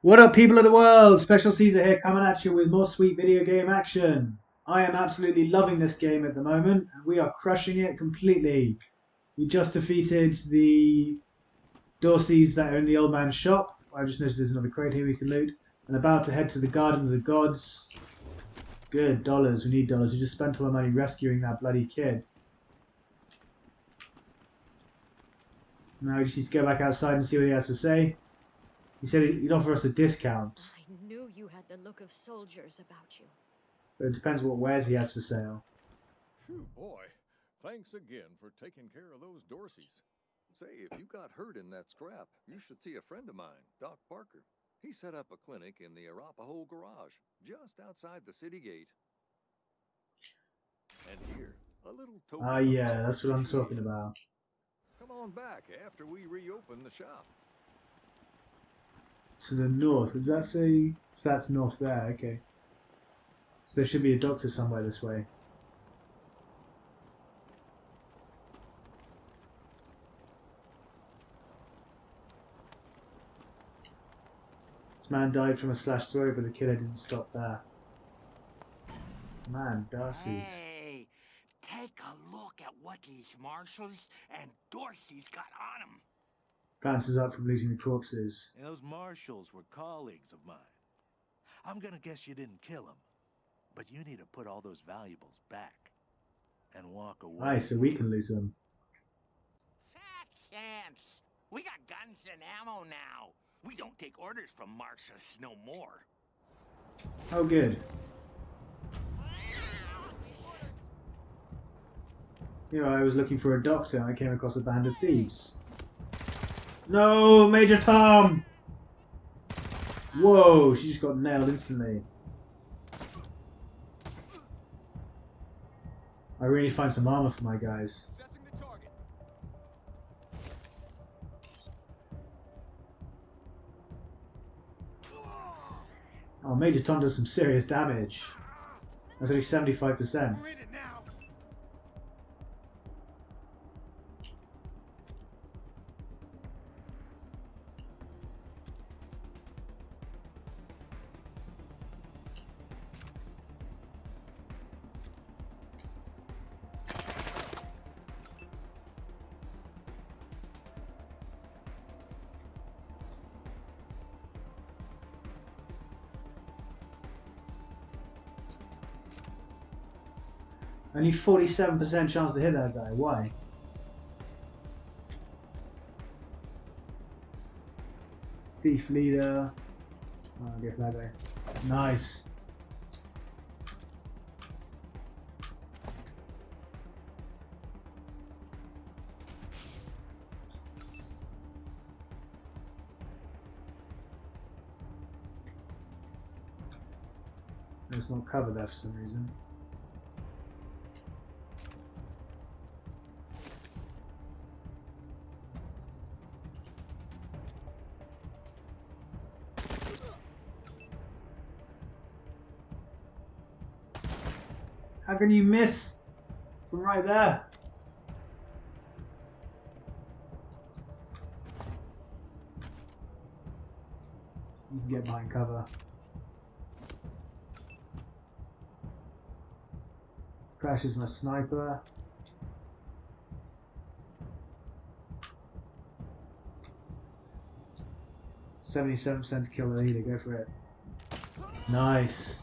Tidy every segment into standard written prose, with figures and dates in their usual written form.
What up, people of the world? Special Caesar here, coming at you with more sweet video game action. I am absolutely loving this game at the moment, and we are crushing it completely. We just defeated the Dorseys that are in the old man's shop. I just noticed there's another crate here we can loot. And about to head to the Garden of the Gods. Good, dollars. We need dollars. We just spent all our money rescuing that bloody kid. Now we just need to go back outside and see what he has to say. He said he'd offer us a discount. I knew you had the look of soldiers about you. But it depends what wares he has for sale. Phew, boy. Thanks again for taking care of those Dorseys. Say, if you got hurt in that scrap, you should see a friend of mine, Doc Parker. He set up a clinic in the Arapahoe garage, just outside the city gate. And here, a little token. Ah, yeah, that's what I'm talking about. Come on back after we reopen the shop. To the north, does that say? So that's north there, okay. So there should be a doctor somewhere this way. This man died from a slashed throat, but the killer didn't stop there. Man, Darcy's. Hey, take a look at what these marshals and Dorsey's got on them. Bounces up from looting the corpses. Those marshals were colleagues of mine. I'm gonna guess you didn't kill them, but you need to put all those valuables back and walk away. Aye, so we can lose them. Fat chance. We got guns and ammo now. We don't take orders from marshals no more. Oh, good. You know, I was looking for a doctor and I came across a band of thieves. No, Major Tom! Whoa, she just got nailed instantly. I really need to find some armor for my guys. Oh, Major Tom does some serious damage. That's only 75%. Only 47% chance to hit that guy. Why? Thief leader. Oh, I'll go for that guy. Nice. There's no cover there for some reason. How can you miss from right there? You can get behind cover. Crashes my sniper. $77 to kill the leader, go for it. Nice.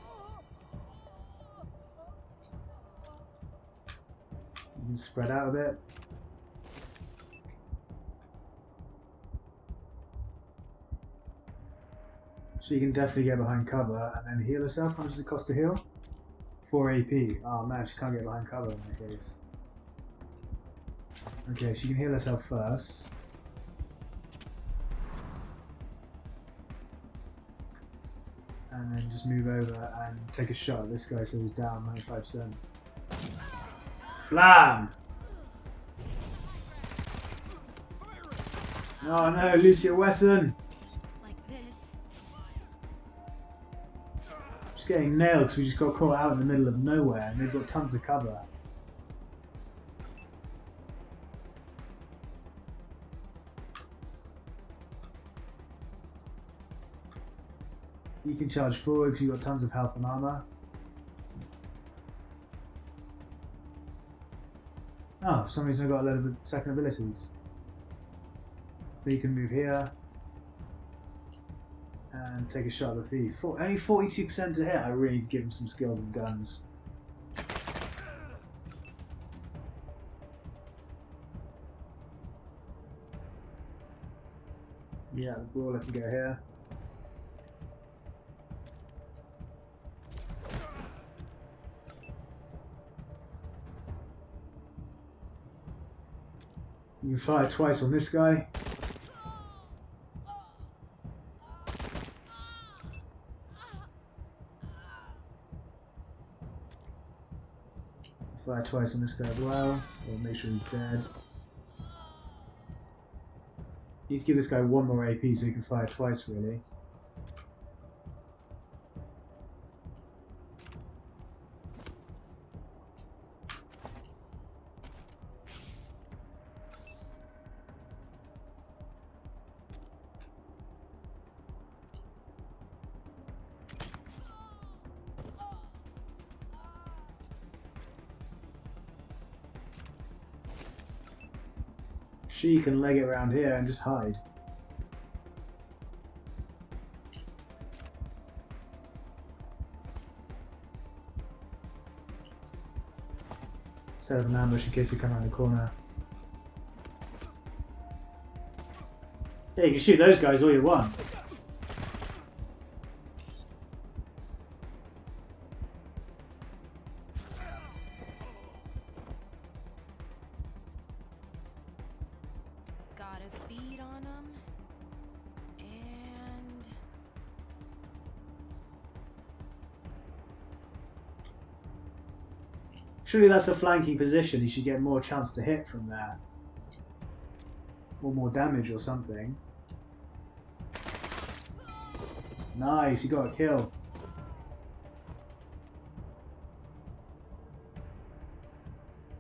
You can spread out a bit. So you can definitely get behind cover and then heal herself. How much does it cost to heal? 4 AP. Oh man, she can't get behind cover in that case. Okay, she can heal herself first. And then just move over and take a shot at this guy so he's down 95%. Blam! Oh no, lose your weapon! Like this. Just getting nailed because we just got caught out in the middle of nowhere and they've got tons of cover. You can charge forward because you've got tons of health and armor. Oh, for some reason I've got a load of second abilities. So you can move here and take a shot at the thief. Only 42% to hit. I really need to give him some skills and guns. Yeah, the brawler can go here. You can fire twice on this guy. Fire twice on this guy as well. We'll make sure he's dead. Need to give this guy one more AP so he can fire twice, really. She can leg it around here and just hide. Set up an ambush in case they come around the corner. Yeah, you can shoot those guys all you want. Got a bead on them. And... Surely that's a flanking position. He should get more chance to hit from there. Or more damage or something. Nice, you got a kill.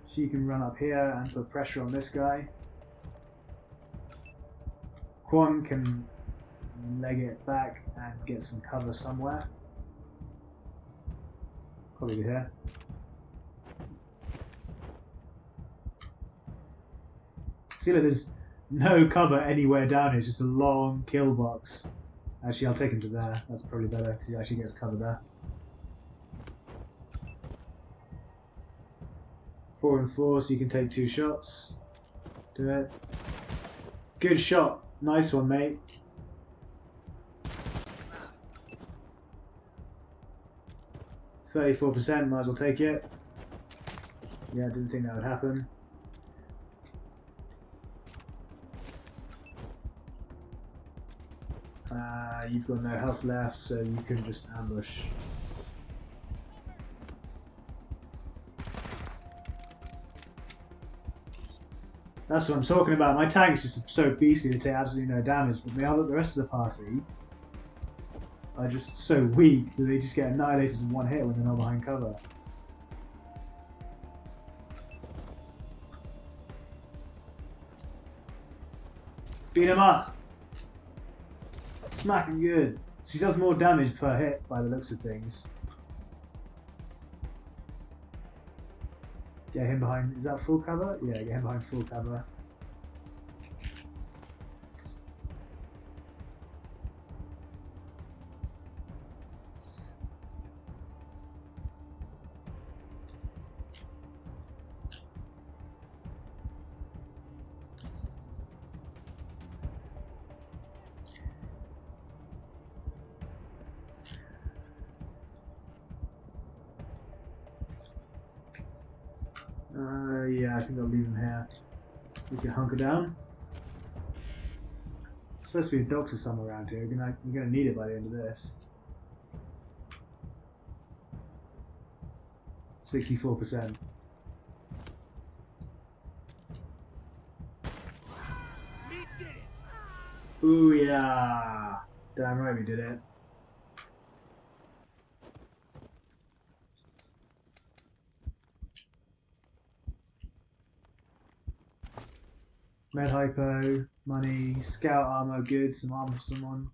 She can run up here and put pressure on this guy. Quan can leg it back and get some cover somewhere. Probably here. See, look, there's no cover anywhere down here, it's just a long kill box. Actually, I'll take him to there. That's probably better because he actually gets cover there. 4 and 4, so you can take 2 shots. Do it. Good shot. Nice one, mate. %, might as well take it. Yeah, didn't think that would happen. You've got no health left, so you can just ambush. That's what I'm talking about. My tank's just so beastly they take absolutely no damage, but the rest of the party are just so weak that they just get annihilated in one hit when they're not behind cover. Beat him up! Smacking good. She does more damage per hit by the looks of things. Get him behind. Is that full cover? Yeah, get him behind full cover. Yeah, I think I'll leave him here. We can hunker down. There's supposed to be a doctor somewhere around here. You're gonna need it by the end of this. 64%. We did it! Ooh yeah! Damn right we did it. Med hypo, money, scout armor, good, some armor for someone.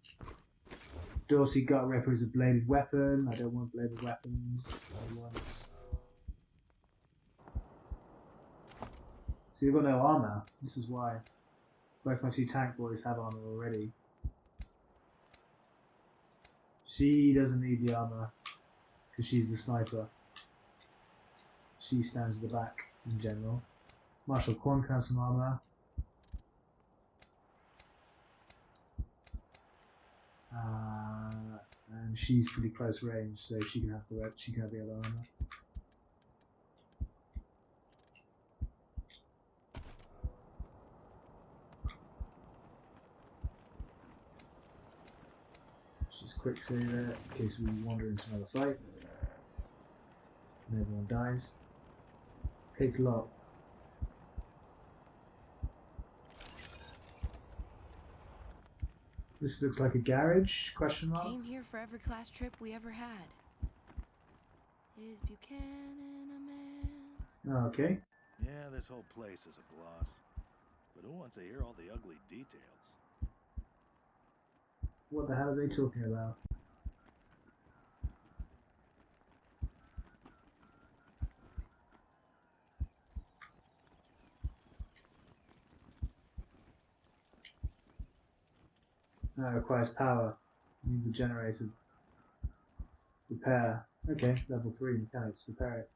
Dorsey Gut Ripper is a bladed weapon. I don't want bladed weapons. I want... See, they've got no armor. This is why. Both my two tank boys have armor already. She doesn't need the armor because she's the sniper. She stands at the back in general. Marshal Quan can have some armor. And she's pretty close range, so she can have the other armor. Just quick save it in case we wander into another fight and everyone dies. Take lock. This looks like a garage? Question mark. Came here for every class trip we ever had. Is Buchanan a man? Oh, okay. Yeah, this whole place is a gloss. But who wants to hear all the ugly details? What the hell are they talking about? That requires power. You need the generator. Repair. Okay, level 3 mechanics. Repair it.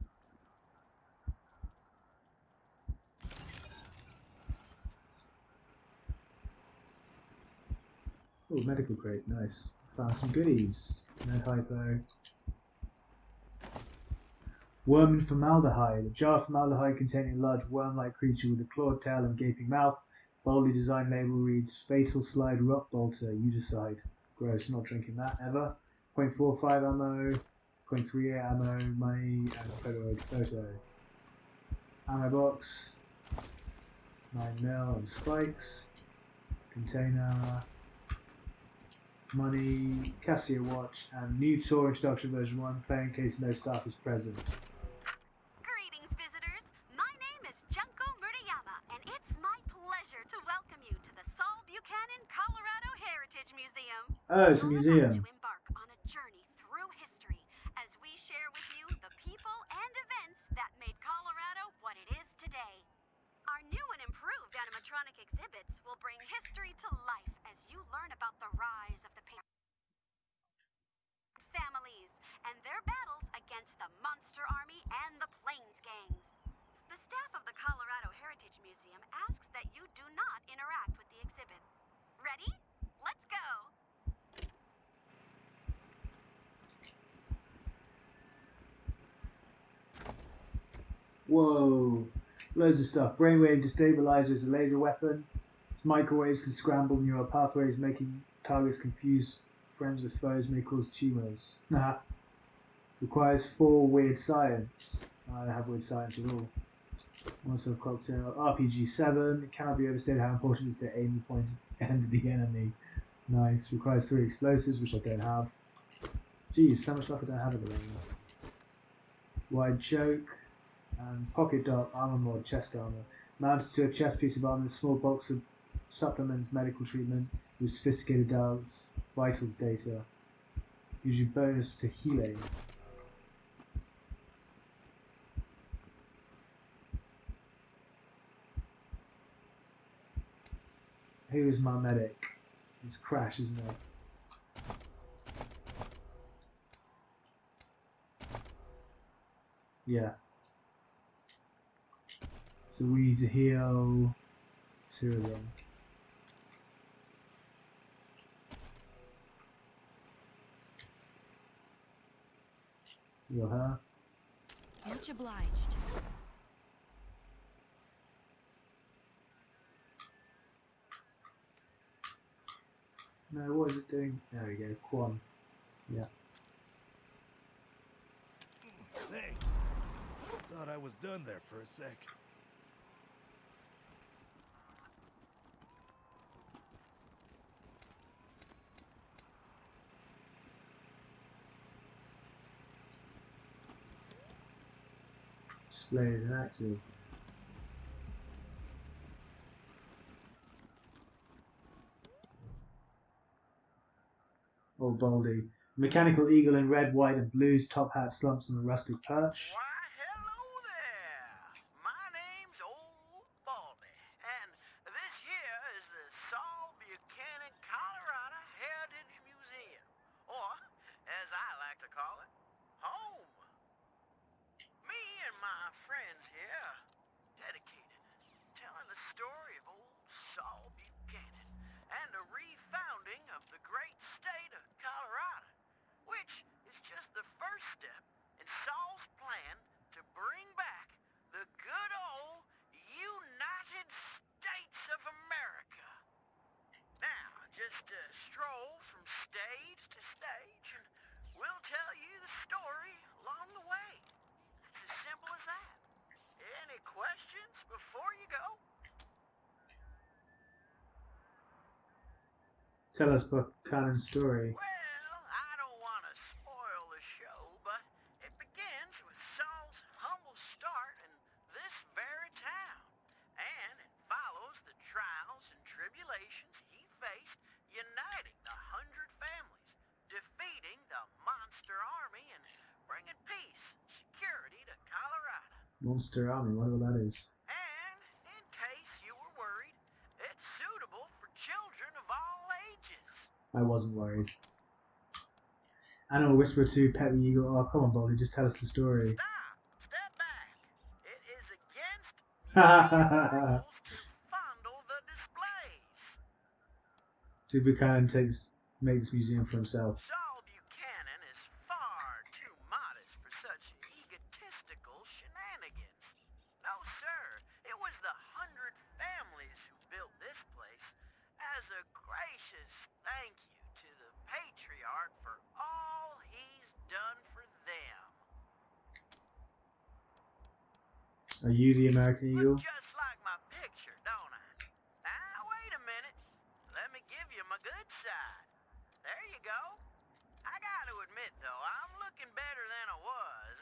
Oh, medical crate. Nice. Found some goodies. No hypo. Worm and formaldehyde. A jar of formaldehyde containing a large worm-like creature with a clawed tail and gaping mouth. Boldly designed label reads Fatal Slide Rock Bolter. You decide. Gross. Not drinking that ever. 0.45 ammo. 0.38 ammo. Money and Polaroid photo. Ammo box. 9mm and spikes. Container. Money, Casio watch, and new tour introduction version 1, play in case no staff is present. Greetings, visitors. My name is Junko Murayama, and it's my pleasure to welcome you to the Saul Buchanan Colorado Heritage Museum. Oh, it's a You're museum. about to embark on a journey through history as we share with you the people and events that made Colorado what it is today. Our new and improved animatronic exhibits will bring history to life as you learn about the rise of the families and their battles against the Monster Army and the Plains Gangs. The staff of the Colorado Heritage Museum asks that you do not interact with the exhibits. Ready? Let's go! Whoa, loads of stuff. Brainwave destabilizer is a laser weapon. Its microwaves can scramble neural pathways, making targets confuse friends with foes, may cause tumors. Nah. Requires 4 weird science. I don't have weird science at all. Molotov cocktail. RPG 7. It cannot be overstated how important it is to aim the point at the enemy. Nice. Requires 3 explosives, which I don't have. Geez, so much stuff I don't have at the moment. Wide choke. And pocket dot armor mod, chest armor. Mounted to a chest piece of armor, a small box of supplements, medical treatment, with sophisticated dials, vitals data. Usually bonus to healing. Who is my medic? It's Crash, isn't it? Yeah. So we need to heal 2 of them. Heal her. Much obliged. No, what is it doing? There we go, Quan. Yeah. Thanks. Thought I was done there for a sec. Display is inactive. Old Baldy. Mechanical eagle in red, white, and blues. Top hat slumps on a rustic perch. Why, hello there. My name's Old Baldy, and this here is the Saul Buchanan, Colorado Heritage Museum, or, as I like to call it, home. Me and my friends here are dedicated, telling the story of old Saul Buchanan and the refounding of the great state of Colorado, which is just the first step in Saul's plan to bring back the good old United States of America. Now, just stroll from stage to stage, and we'll tell you the story along the way. It's as simple as that. Any questions before you go? Tell us Buchanan's story. Well, I don't want to spoil the show, but it begins with Saul's humble start in this very town, and it follows the trials and tribulations he faced uniting the 100 families, defeating the monster army, and bringing peace and security to Colorado. Monster Army, whatever that is. And, in case you were worried, it's suitable for children of all ages. I wasn't worried. Anna will whisper to Pet the Eagle, oh, come on, Baldy, just tell us the story. Stop! Step back! It is against Ha museum rules to fondle the displays. Did Buchanan make this museum for himself? Saul Buchanan is far too modest for such egotistical shenanigans. No, sir. It was the 100 families who built this place as a gracious thank you to the Patriarch for all he's done for them. Are you the American Eagle? Look just like my picture, don't I? Now, wait a minute. Let me give you my good side. There you go. I gotta admit, though, I'm looking better than I was.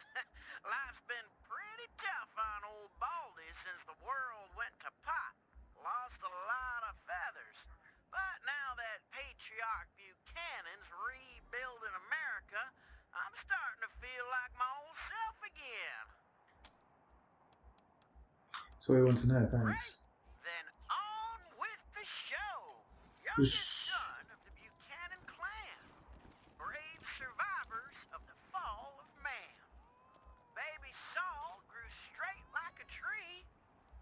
Life's been pretty tough on old Baldy since the world went to pot. Lost a lot of feathers. But now that Patriarch Buchanan's rebuilding America, I'm starting to feel like my old self again. That's what we want to know, thanks. Great. Then on with the show. Youngest son of the Buchanan clan. Brave survivors of the fall of man. Baby Saul grew straight like a tree.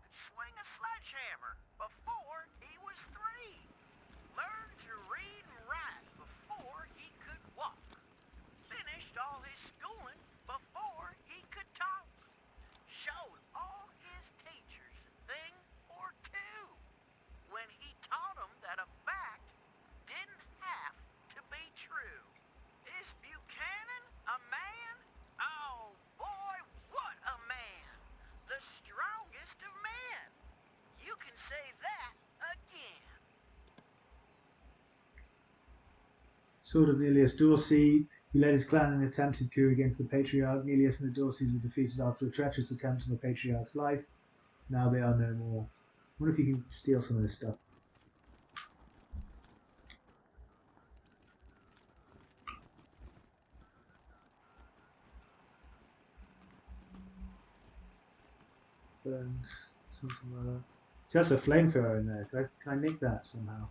Could swing a sledgehammer before he was 3. Learned to read and write before he could walk. Finished all his schooling before he could talk. Showed all his teachers a thing or two when he taught them that a fact didn't have to be true. Is Buchanan a man? Oh boy, what a man! The strongest of men. You can say that again. Sword of Nelius Dorsey, who led his clan in an attempted coup against the Patriarch. Nelius and the Dorseys were defeated after a treacherous attempt on the Patriarch's life. Now they are no more. I wonder if you can steal some of this stuff. Burns, something like that. See, that's a flamethrower in there. Can I nick that somehow?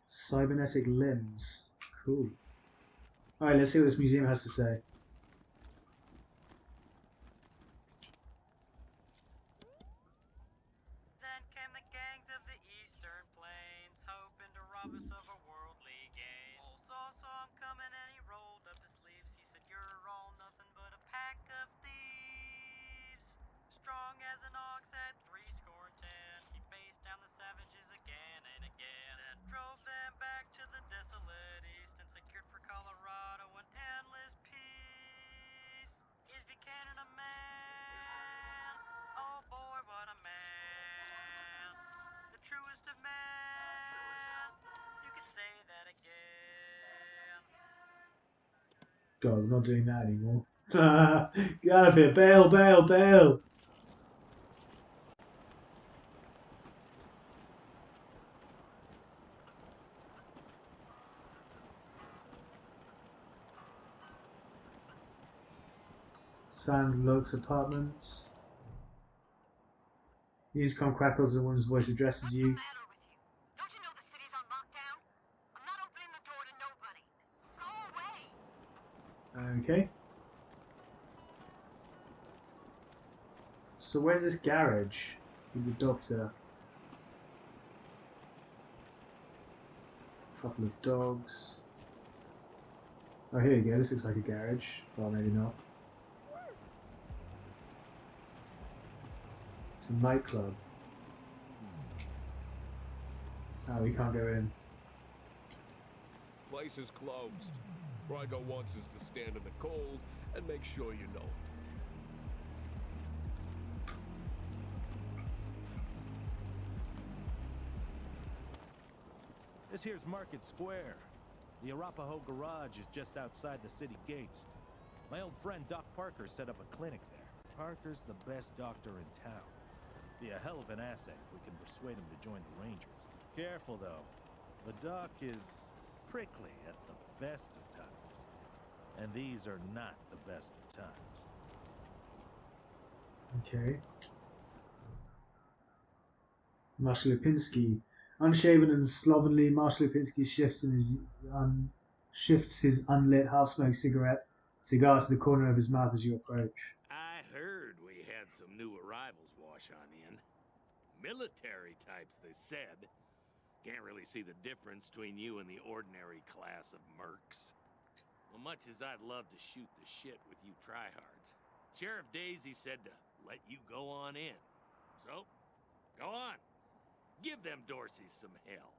Cybernetic limbs. Cool. Alright, let's see what this museum has to say. Then came the gangs of the eastern plains, hoping to rob us of our worldly gain. Old Saul saw him coming and he rolled up his sleeves. He said, "You're all nothing but a pack of thieves." Strong as an ox at 70, he faced down the savages again and again, and drove them back to the desolate east, and secured for Colorado an endless peace. Is Buchanan a man? Oh boy, what a man! The truest of men. You could say that again. God, I'm not doing that anymore. Get out of here. Bail, bail, bail. Sans Lux Apartments. Newscom crackles and a woman's voice addresses What's you. the matter with you? Don't you know the city's on lockdown? I'm not opening the door to nobody. Go away. Okay. So where's this garage with the doctor? A couple of dogs. Oh, here you go. This looks like a garage. Well, maybe not. It's a nightclub. Oh, we can't go in. Place is closed. Brygo wants us to stand in the cold and make sure you know it. This here's Market Square. The Arapahoe Garage is just outside the city gates. My old friend Doc Parker set up a clinic there. Parker's the best doctor in town. Be a hell of an asset if we can persuade him to join the Rangers. Careful though. The Doc is prickly at the best of times. And these are not the best of times. Okay. Marshal Lipinski. Unshaven and slovenly, Marshal Lipinski shifts his unlit, half-smoked cigar to the corner of his mouth as you approach. I heard we had some new arrivals wash on in. Military types, they said. Can't really see the difference between you and the ordinary class of mercs. Well, much as I'd love to shoot the shit with you tryhards, Sheriff Daisy said to let you go on in. So, go on. Give them Dorseys some hell.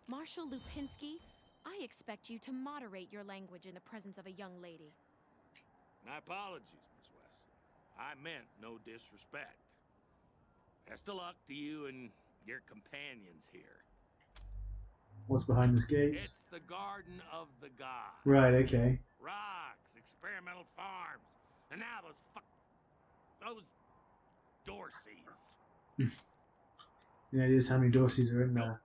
Marshal Lupinski, I expect you to moderate your language in the presence of a young lady. My apologies, Miss Weston. I meant no disrespect. Best of luck to you and your companions here. What's behind this gate? It's the Garden of the Gods. Right, okay. Rocks, experimental farms, and now those Dorseys. Yeah, it is how many Dorseys are in there.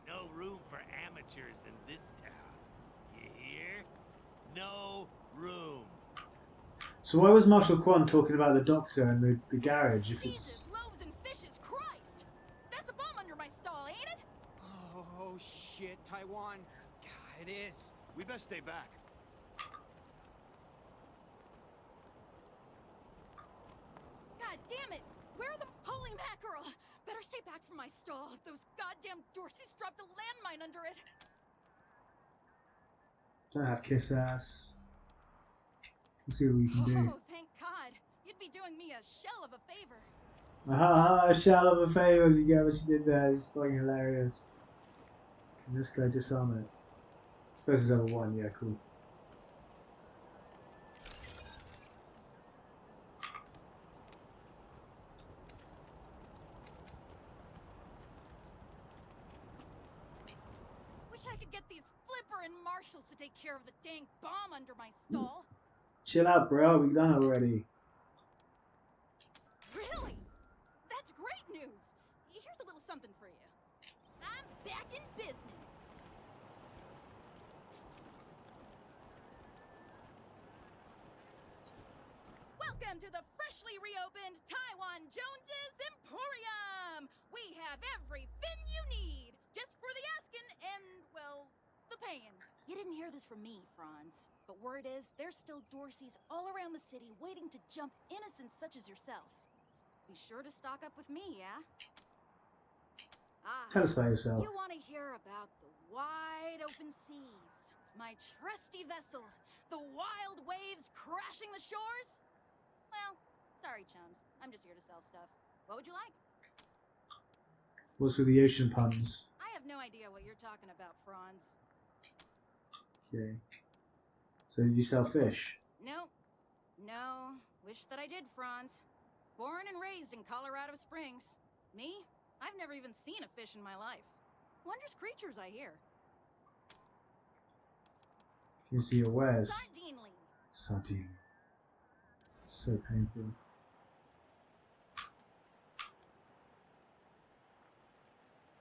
No room for amateurs in this town. You hear? No room. So why was Marshal Quan talking about the doctor and the garage if it's... Jesus, loaves and fishes, Christ! That's a bomb under my stall, ain't it? Oh shit, Taiwan. God, it is. We best stay back. God damn it! Where are the holy mackerel? Better stay back from my stall. Those goddamn Dorseys dropped a landmine under it. Don't have kiss ass. Let's see what we can do. Oh, thank God. You'd be doing me a shell of a favor. Aha, a shell of a favour. You get what you did there. It's fucking hilarious. Can this guy disarm it? Suppose there's over one. Yeah, cool. Wish I could get these Flipper and Marshals to take care of the dang bomb under my stall. Chill out, bro. We've done it already. Really? That's great news. Here's a little something for you. I'm back in business. Welcome to the freshly reopened Taiwan Jones's Emporium. We have every fin you need, just for the asking and, well, the paying. You didn't hear this from me, Franz, but word is there's still Dorseys all around the city waiting to jump innocents such as yourself. Be sure to stock up with me, yeah? Tell us about yourself. You want to hear about the wide open seas, my trusty vessel, the wild waves crashing the shores? Well, sorry, chums. I'm just here to sell stuff. What would you like? What's with the ocean puns? I have no idea what you're talking about, Franz. Okay. So you sell fish? Nope. No. Wish that I did, Franz. Born and raised in Colorado Springs. Me? I've never even seen a fish in my life. Wondrous creatures, I hear. Can you see your wares? Sardinely. Sardine. So painful.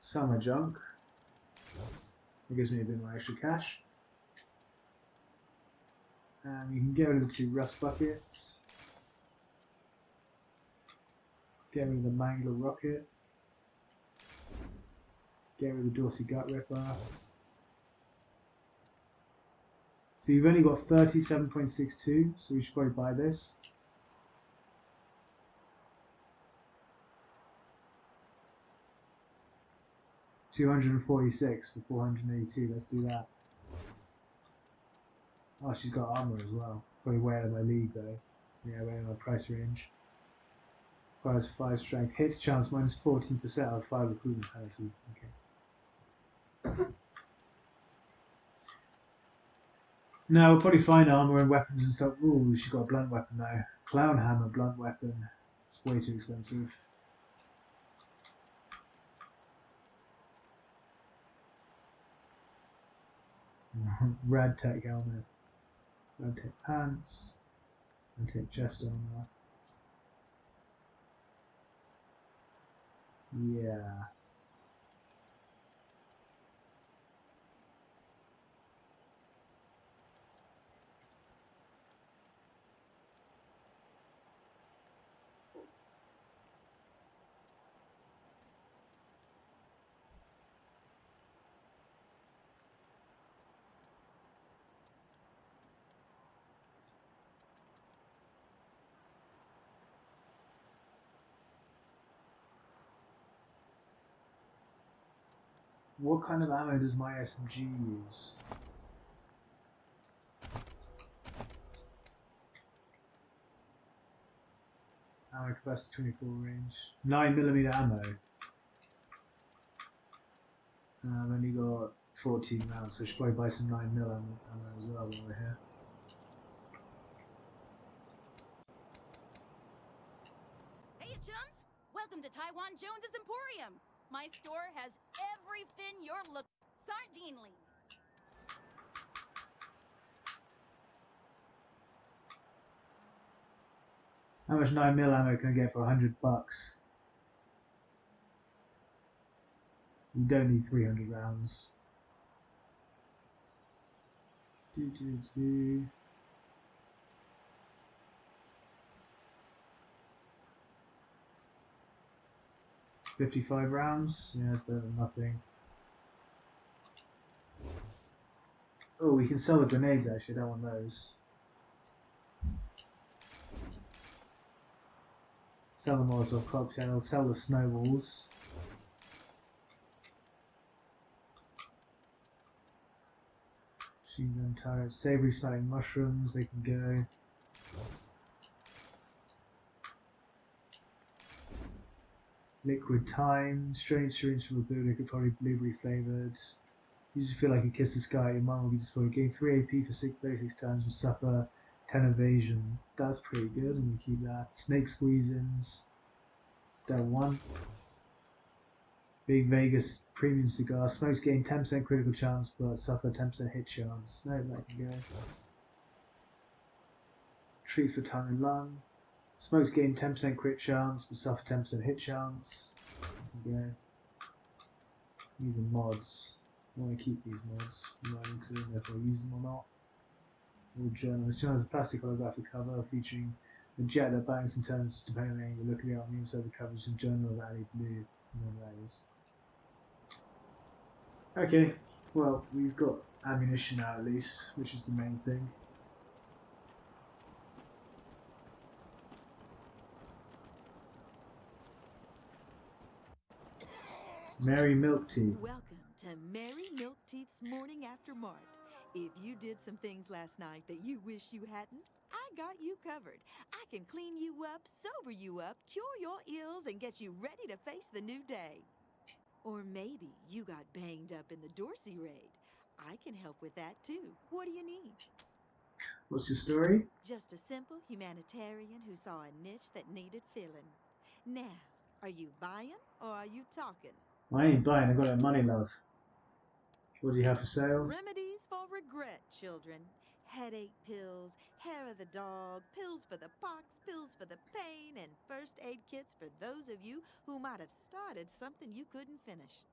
Sell my junk. It gives me a bit more extra cash. You can get rid of the 2 rust buckets. Get rid of the mangler rocket. Get rid of the Dorsey gut ripper. So you've only got 37.62, so we should probably buy this. $246 for 482. Let's do that. Oh, she's got armor as well. Probably way out of my league though. Yeah, way out of my price range. Requires 5 strength. Hit chance minus 14% of 5 recruitment penalty. Okay. Now we'll probably find armor and weapons and stuff. Ooh, she's got a blunt weapon now. Clown hammer, blunt weapon. It's way too expensive. Rad tech helmet. Rad tech pants. Rad tech chest armor. Yeah. What kind of ammo does my SMG use? Ammo capacity 24 range. 9mm ammo. I've only got 14 rounds, so I should probably buy some 9mm ammo as well while we're here. Hey, chums! Welcome to Taiwan Jones's Emporium. My store has every fin you're looking. Sardinely. How much 9mm ammo can I get for $100? You don't need 300 rounds. 55 rounds? Yeah, that's better than nothing. Oh, we can sell the grenades actually, I don't want those. Sell the Molotov cocktails, sell the snowballs. Machine gun turrets, savoury smelling mushrooms, they can go. Liquid thyme, strange syringe from a bootleg, probably blueberry flavoured. You just feel like you kiss the sky, your mind will be destroyed. Gain 3 AP for 36 turns, will suffer 10 evasion. That's pretty good, and we keep that. Snake squeeze-ins. Down 1. Big Vegas premium cigar. Smokes gain 10% critical chance, but suffer 10% hit chance. No, that can go. Treat for tongue and lung. Smokes gain 10% crit chance, but suffer 10% hit chance. Go. These are mods. I want to keep these mods. I might need to know if I use them or not. All journal. This journal has a plastic holographic cover featuring a jet that bangs and turns depending on the angle you look at it. On the inside of the cover is a journal of Ali Blue. You know what that is. Okay, well, we've got ammunition now at least, which is the main thing. Merry Milk Teeth. Welcome to Merry Milk Teeth's Morning After Mart. If you did some things last night that you wish you hadn't, I got you covered. I can clean you up, sober you up, cure your ills, and get you ready to face the new day. Or maybe you got banged up in the Dorsey raid. I can help with that too. What do you need? What's your story? Just a simple humanitarian who saw a niche that needed filling. Now, are you buying or are you talking? I ain't buying, I got that money, love. What do you have for sale? Remedies for regret, children. Headache pills, hair of the dog, pills for the pox, pills for the pain, and first aid kits for those of you who might have started something you couldn't finish.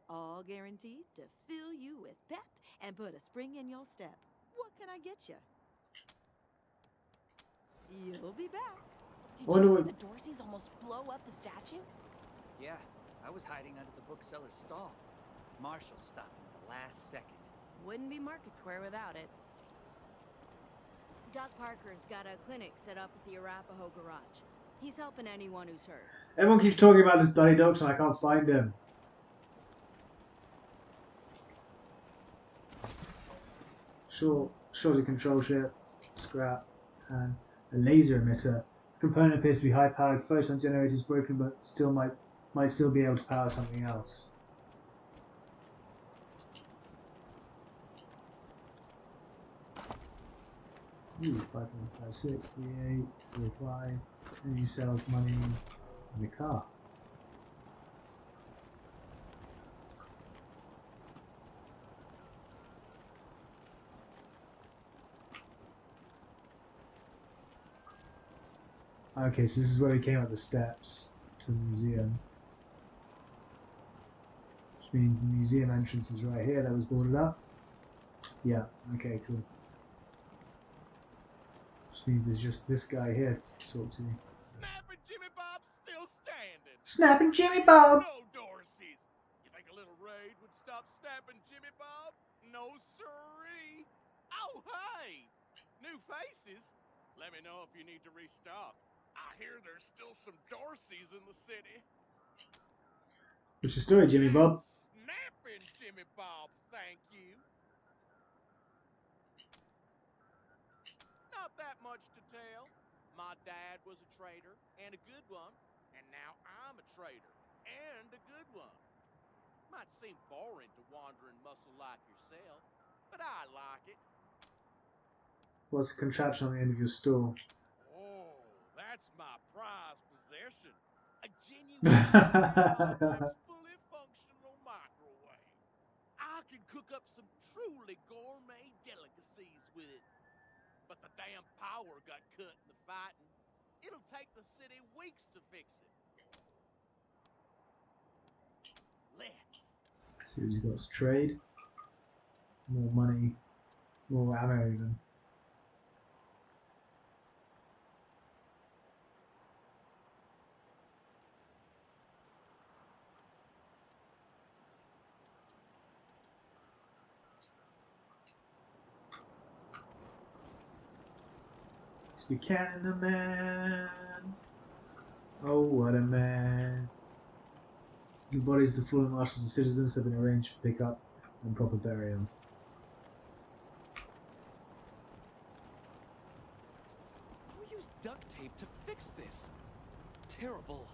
All guaranteed to fill you with pep and put a spring in your step. What can I get you? Did I wonder you see what... the Dorseys almost blow up the statue? Yeah, I was hiding under the bookseller's stall. Marshall stopped him at the last second. Wouldn't be Market Square without it. Doc Parker's got a clinic set up at the Arapahoe garage. He's helping anyone who's hurt. Everyone keeps talking about this bloody doctor and I can't find him. Shorty control ship, scrap, and a laser emitter. The component appears to be high powered. Photon generator is broken but still might still be able to power something else. Ooh, 5.56, 38, 45. Energy cells, money, and the car. Okay, so this is where we came up the steps to the museum. Which means the museum entrance is right here, that was boarded up. Yeah, okay, cool. Which means there's just this guy here to talk to me. Snapping Jimmy Bob's still standing. Snapping Jimmy Bob! No Dorseys. You think a little raid would stop snapping Jimmy Bob? No siree. Oh, hey. New faces? Let me know if you need to restock. I hear there's still some Dorseys in the city. What's your story, Jimmy Bob? Snapping Jimmy Bob, thank you. Not that much to tell. My dad was a trader, and a good one. And now I'm a trader, and a good one. Might seem boring to wandering muscle like yourself, but I like it. What's the contraption on the end of your stool? Oh, that's my prized possession. A genuine fully functional microwave. I can cook up some truly gourmet delicacies with it. But the damn power got cut in the fighting. It'll take the city weeks to fix it. Let's. See what he's got to trade. More money. More ammo even. Buchanan the man. Oh, what a man. The bodies of the fallen marshals and citizens have been arranged for pickup and proper burial. Who used duct tape to fix this? Terrible.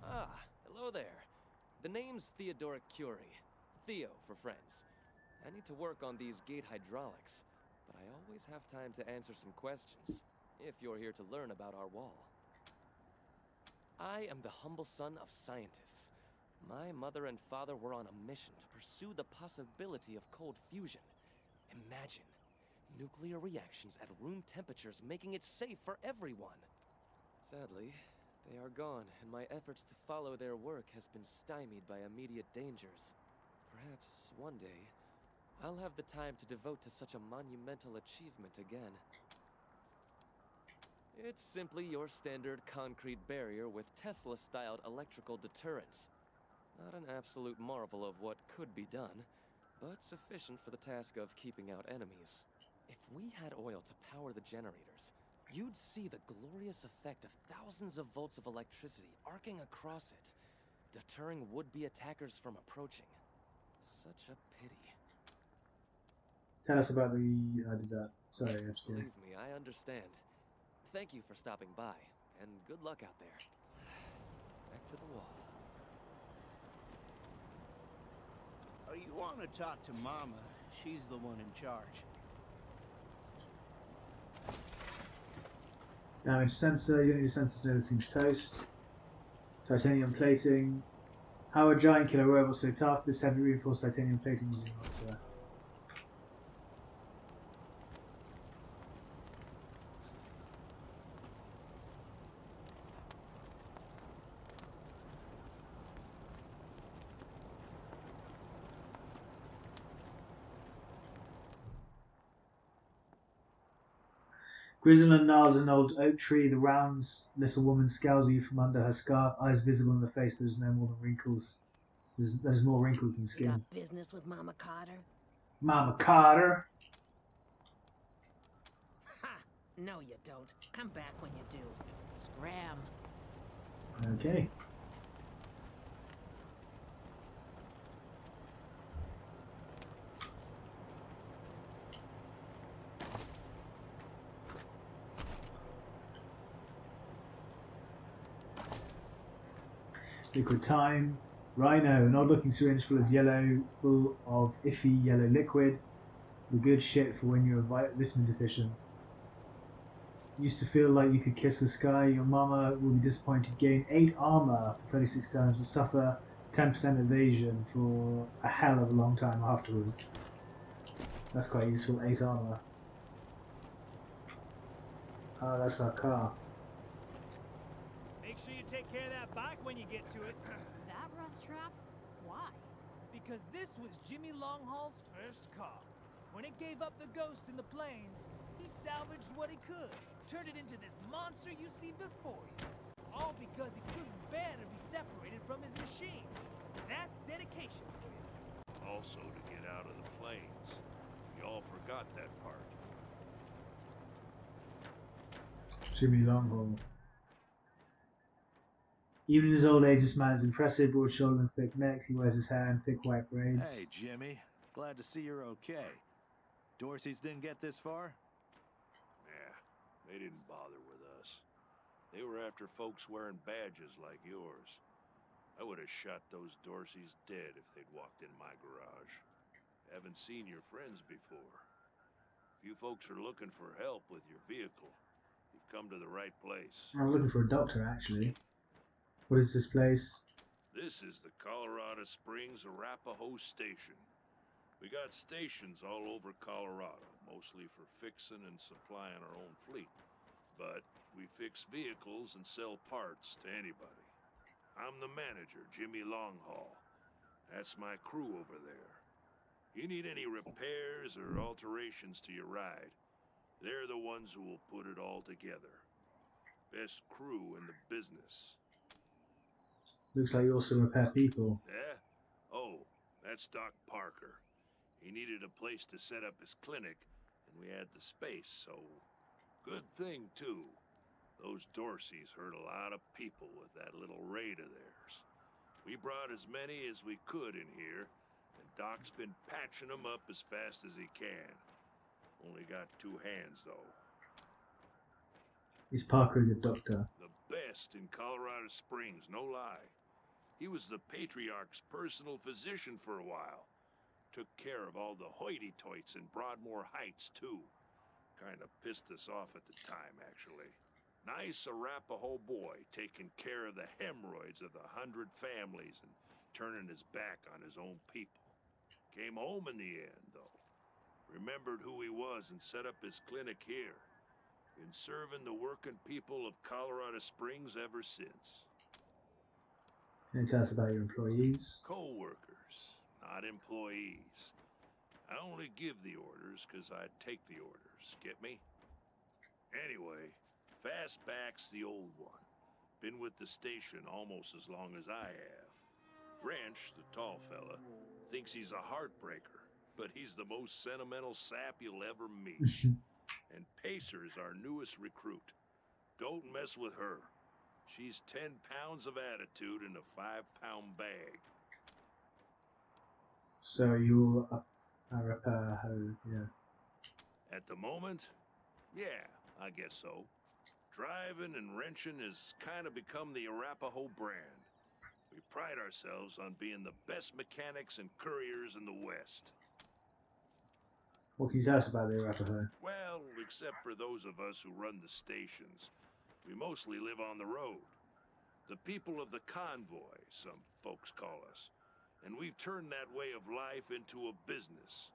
Ah, hello there. The name's Theodoric Curie. Theo for friends. I need to work on these gate hydraulics. But I always have time to answer some questions, if you're here to learn about our wall. I am the humble son of scientists. My mother and father were on a mission to pursue the possibility of cold fusion. Imagine nuclear reactions at room temperatures making it safe for everyone. Sadly, they are gone, and my efforts to follow their work has been stymied by immediate dangers. Perhaps one day, I'll have the time to devote to such a monumental achievement again. It's simply your standard concrete barrier with Tesla-styled electrical deterrence. Not an absolute marvel of what could be done, but sufficient for the task of keeping out enemies. If we had oil to power the generators, you'd see the glorious effect of thousands of volts of electricity arcing across it, deterring would-be attackers from approaching. Such a pity. Tell us about the... I did that. Sorry, I'm just kidding. Believe me, I understand. Thank you for stopping by, and good luck out there. Back to the wall. Oh, you want to talk to Mama? She's the one in charge. Damage sensor. You don't need a sensor to know this thing's toast. Titanium plating. How a giant killer robot so tough? This heavy reinforced titanium plating using inXile. Grizzled and gnarled as an old oak tree, the round little woman scowls at you from under her scarf, eyes visible in the face. There's no more than wrinkles. There's more wrinkles than You skin. got business with Mama Carter? Mama Carter. Ha! No, you don't. Come back when you do. Scram. Okay. Liquid time. Rhino, an odd-looking syringe full of iffy yellow liquid. The good shit for when you're vitamin deficient. Used to feel like you could kiss the sky. Your mama will be disappointed. Gain 8 armor for 36 turns, but suffer 10% evasion for a hell of a long time afterwards. That's quite useful, 8 armor. Ah, that's our car. Make sure you take care of that bike when you get to it. That rust trap? Why? Because this was Jimmy Longhaul's first car. When it gave up the ghost in the plains, he salvaged what he could, turned it into this monster you see before you. All because he couldn't bear to be separated from his machine. That's dedication for you. Also to get out of the plains. We all forgot that part. Jimmy Longhaul. Even in his old age, this man is impressive. Broad shoulder and thick necks. He wears his hair in thick white braids. Hey, Jimmy. Glad to see you're okay. Dorsey's didn't get this far? Yeah, they didn't bother with us. They were after folks wearing badges like yours. I would have shot those Dorseys dead if they'd walked in my garage. Haven't seen your friends before. If you folks are looking for help with your vehicle, you've come to the right place. I'm looking for a doctor, actually. What is this place? This is the Colorado Springs Arapahoe Station. We got stations all over Colorado, mostly for fixing and supplying our own fleet. But we fix vehicles and sell parts to anybody. I'm the manager, Jimmy Longhaul. That's my crew over there. You need any repairs or alterations to your ride, they're the ones who will put it all together. Best crew in the business. Looks like you also repair people. Yeah? Oh, that's Doc Parker. He needed a place to set up his clinic, and we had the space, so... Good thing, too. Those Dorseys hurt a lot of people with that little raid of theirs. We brought as many as we could in here, and Doc's been patching them up as fast as he can. Only got 2 hands, though. Is Parker a good doctor? The best in Colorado Springs, no lie. He was the Patriarch's personal physician for a while. Took care of all the hoity-toits in Broadmoor Heights, too. Kind of pissed us off at the time, actually. Nice Arapahoe boy, taking care of the hemorrhoids of the 100 families and turning his back on his own people. Came home in the end, though. Remembered who he was and set up his clinic here. Been serving the working people of Colorado Springs ever since. Can you tell us about your employees? Co-workers, not employees. I only give the orders because I take the orders, get me? Anyway, Fastback's the old one. Been with the station almost as long as I have. Wrench, the tall fella, thinks he's a heartbreaker, but he's the most sentimental sap you'll ever meet. And Pacer's our newest recruit. Don't mess with her. She's 10 pounds of attitude in a 5-pound bag. So you'll Arapahoe, yeah. At the moment, yeah, I guess so. Driving and wrenching has kind of become the Arapahoe brand. We pride ourselves on being the best mechanics and couriers in the West. What can you tell us about the Arapahoe? Well, except for those of us who run the stations, we mostly live on the road. The people of the convoy, some folks call us. And we've turned that way of life into a business.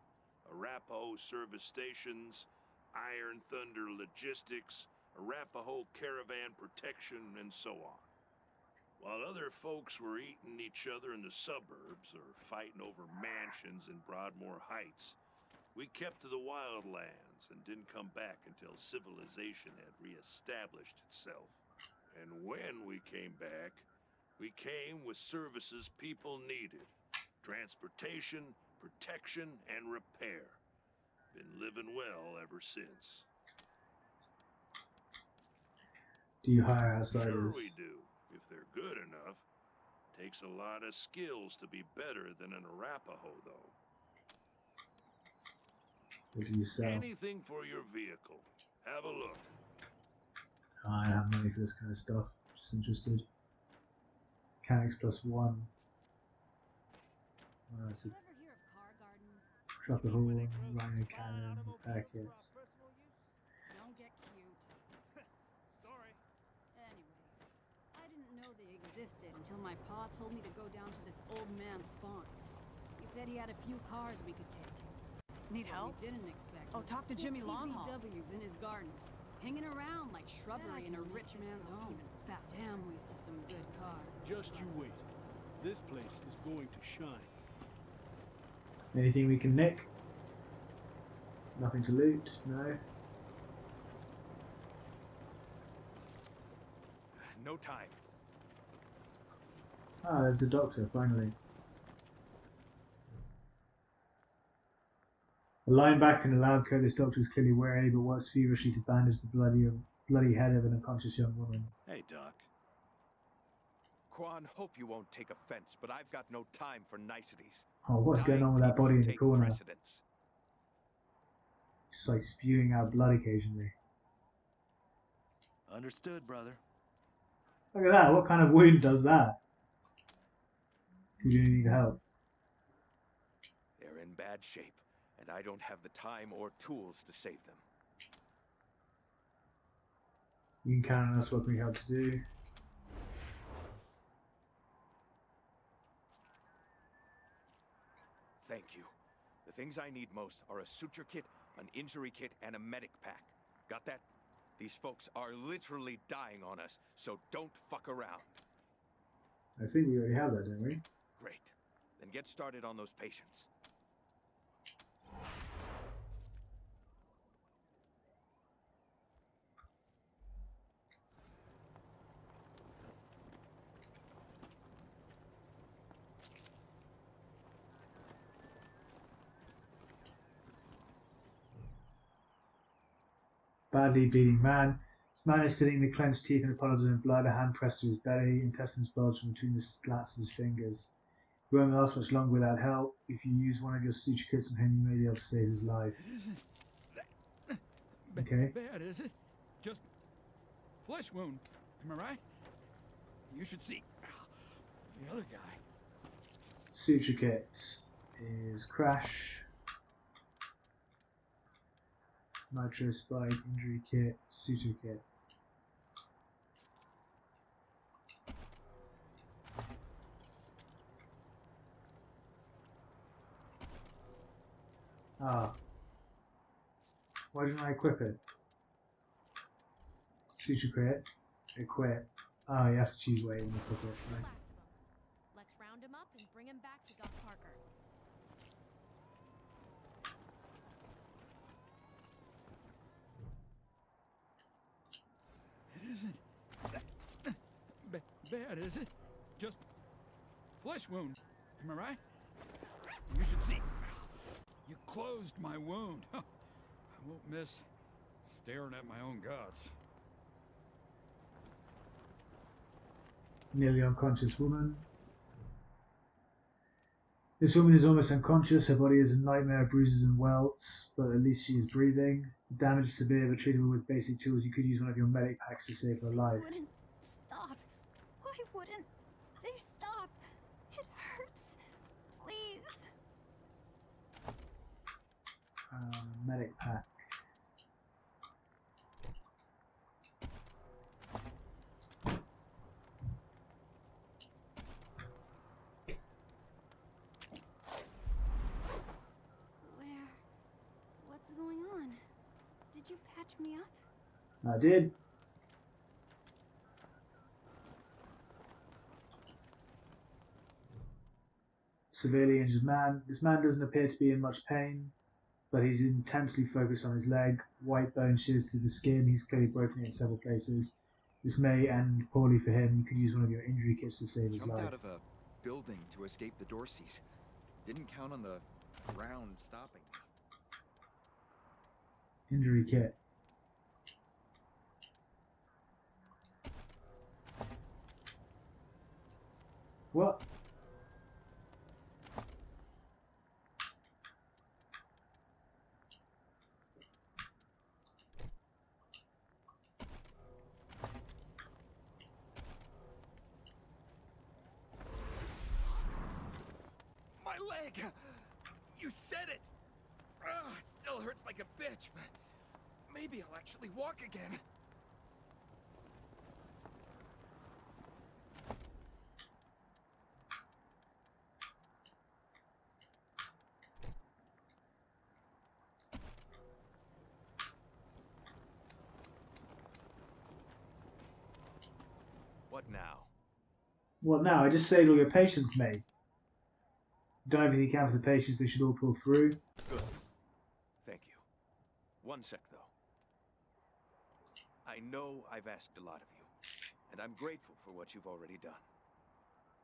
Arapahoe service stations, Iron Thunder logistics, Arapahoe caravan protection, and so on. While other folks were eating each other in the suburbs or fighting over mansions in Broadmoor Heights, we kept to the wildlands and didn't come back until civilization had reestablished itself. And when we came back, we came with services people needed. Transportation, protection, and repair. Been living well ever since. Do you hire outsiders? Sure we do, if they're good enough. Takes a lot of skills to be better than an Arapaho, though. What do you sell? Anything for your vehicle. Have a look. I don't have money for this kind of stuff. Just interested. Mechanics +1. It's a tropical rhino cannon packets. Don't get cute. Sorry. Anyway, I didn't know they existed until my pa told me to go down to this old man's farm. He said he had a few cars we could take. Need What help? we didn't expect. Oh, was talk to Jimmy 50 Longhaul. VWs in his garden, hanging around like shrubbery in a rich man's home. Damn waste of some good cars. Just you wait. This place is going to shine. Anything we can nick? Nothing to loot? No. No time. Ah, there's the doctor, finally. A linebacker in a loud coat, this doctor is clearly weary, but works feverishly to bandage the bloody head of an unconscious young woman. Hey, Doc. Quan, hope you won't take offense, but I've got no time for niceties. Oh, what's going on with that body in the corner? Precedence. Just like spewing out blood occasionally. Understood, brother. Look at that, what kind of wound does that? Could you need help? They're in bad shape, and I don't have the time or tools to save them. You can count on us, what we help to do. Thank you. The things I need most are a suture kit, an injury kit, and a medic pack. Got that? These folks are literally dying on us, so don't fuck around. I think we already have that, don't we? Great. Then get started on those patients. Badly bleeding man. This man is sitting with clenched teeth and a pot of his own blood, a hand pressed to his belly, intestines bulge from between the slats of his fingers. He won't last much longer without help. If you use one of your suture kits on him, you may be able to save his life. It isn't Okay. bad, is it? Just flesh wound. Am I right? You should see the other guy. Suture kit is crash. Nitro spike, injury kit, suture kit. Ah. Why didn't I equip it? Suture kit, equip. Oh, you have to choose where you want to equip it. Right. Let's round him up and bring him back to Doc Parker. It isn't bad, is it? Just flesh wound. Am I right? You should see. You closed my wound. I won't miss staring at my own guts. Nearly unconscious woman. This woman is almost unconscious. Her body is a nightmare of bruises and welts, but at least she is breathing. The damage is severe, but treatable with basic tools. You could use one of your medic packs to save her life. Wouldn't stop. Why wouldn't they stop? It hurts. Please. Medic pack. What's going on? Did you patch me up? I did. Severely injured man. This man doesn't appear to be in much pain. but he's intensely focused on his leg. White bone shears to the skin. He's clearly broken it in several places. This may end poorly for him. You could use one of your injury kits to save his Jumped life. out of a building to escape the Dorseys. Didn't count on the ground stopping me. Injury kit. What? My leg! You said it! Still hurts like a bitch, but maybe I'll actually walk again. What now? What now? I just saved all your patients, mate. Done everything you can for the patients. They should all pull through. Good. Thank you. One sec, though. I know I've asked a lot of you, and I'm grateful for what you've already done.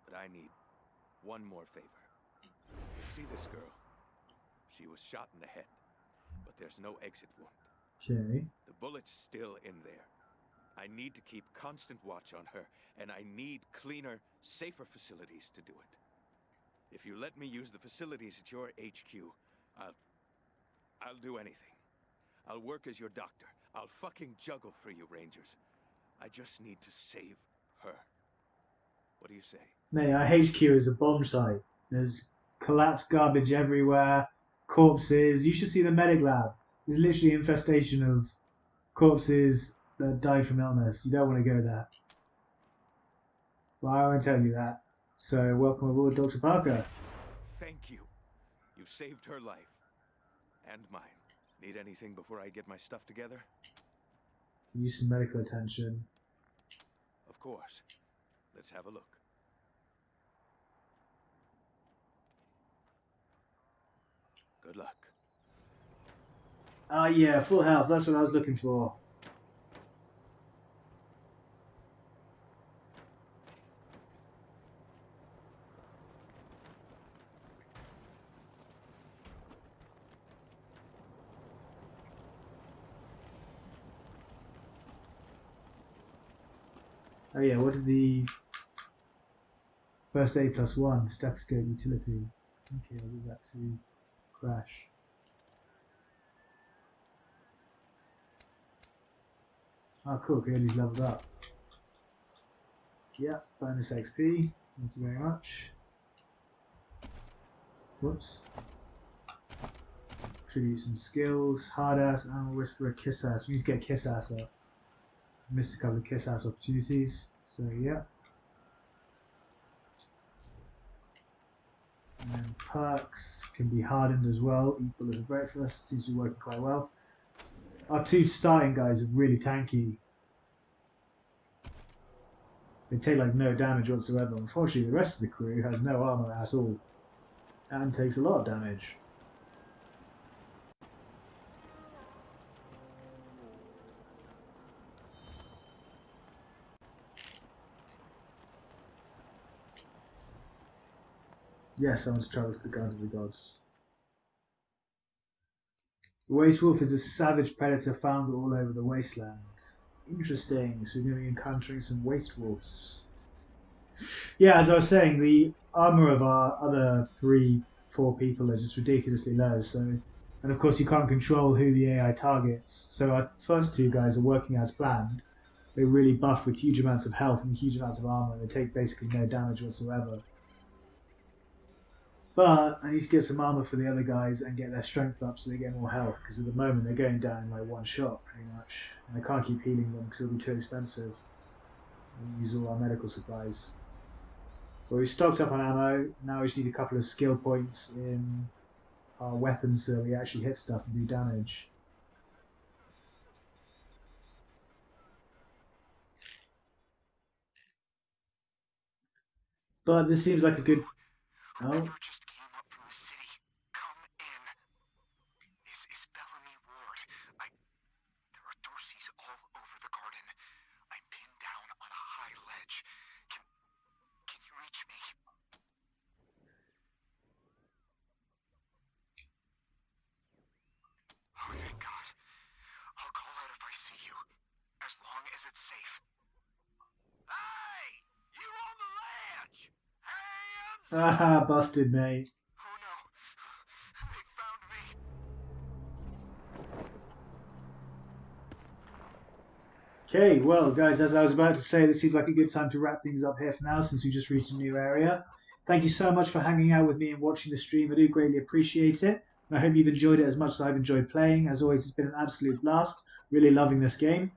But I need one more favor. You see this girl? She was shot in the head, but there's no exit wound. Okay. The bullet's still in there. I need to keep constant watch on her, and I need cleaner, safer facilities to do it. If you let me use the facilities at your HQ, I'll do anything. I'll work as your doctor. I'll fucking juggle for you, Rangers. I just need to save her. What do you say? Mate, our HQ is a bomb site. There's collapsed garbage everywhere, corpses. You should see the medic lab. There's literally an infestation of corpses that died from illness. You don't want to go there. Well, I won't tell you that. So, welcome aboard, Dr. Parker. Thank you. You've saved her life. And mine. Need anything before I get my stuff together? Use some medical attention. Of course. Let's have a look. Good luck. Ah, yeah, full health. That's what I was looking for. Oh yeah, what did the first aid +1 stethoscope utility? Okay, I'll do that to crash. Oh cool, Coyote's leveled up. Yeah, bonus XP. Thank you very much. Whoops. Tribute some skills. Hard ass, animal whisperer, kiss ass. We need to get kiss ass up. Missed a couple of kiss ass opportunities, so yeah. And then perks can be hardened as well. Eat bullet for breakfast. Seems to be working quite well. Our two starting guys are really tanky. They take like no damage whatsoever. Unfortunately, the rest of the crew has no armor at all and takes a lot of damage. Yes, someone's travels to the Guard of the Gods. The Waste Wolf is a savage predator found all over the Wasteland. Interesting, so we're going to be encountering some Waste Wolves. Yeah, as I was saying, the armor of our other 3-4 people are just ridiculously low, so, and of course you can't control who the AI targets, so our first two guys are working as planned. They're really buff with huge amounts of health and huge amounts of armor, and they take basically no damage whatsoever. But I need to get some armor for the other guys and get their strength up so they get more health, because at the moment they're going down in like one shot pretty much. And I can't keep healing them because it'll be too expensive. We'll use all our medical supplies. Well, we stocked up on ammo. Now we just need a couple of skill points in our weapons so we actually hit stuff and do damage. But this seems like a good... Oh. Just came up from the city. Come in. Is safe. Hey! You on the ledge! Hands! Haha, busted, mate. Oh no! They found me! Okay, well, guys, as I was about to say, this seems like a good time to wrap things up here for now since we just reached a new area. Thank you so much for hanging out with me and watching the stream. I do greatly appreciate it. And I hope you've enjoyed it as much as I've enjoyed playing. As always, it's been an absolute blast. Really loving this game.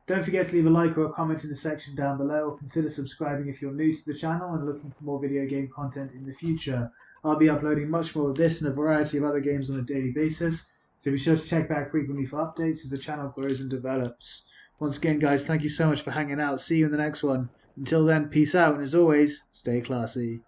Don't forget to leave a like or a comment in the section down below, or consider subscribing if you're new to the channel and looking for more video game content in the future. I'll be uploading much more of this and a variety of other games on a daily basis, so be sure to check back frequently for updates as the channel grows and develops. Once again, guys, thank you so much for hanging out. See you in the next one. Until then, peace out, and as always, stay classy.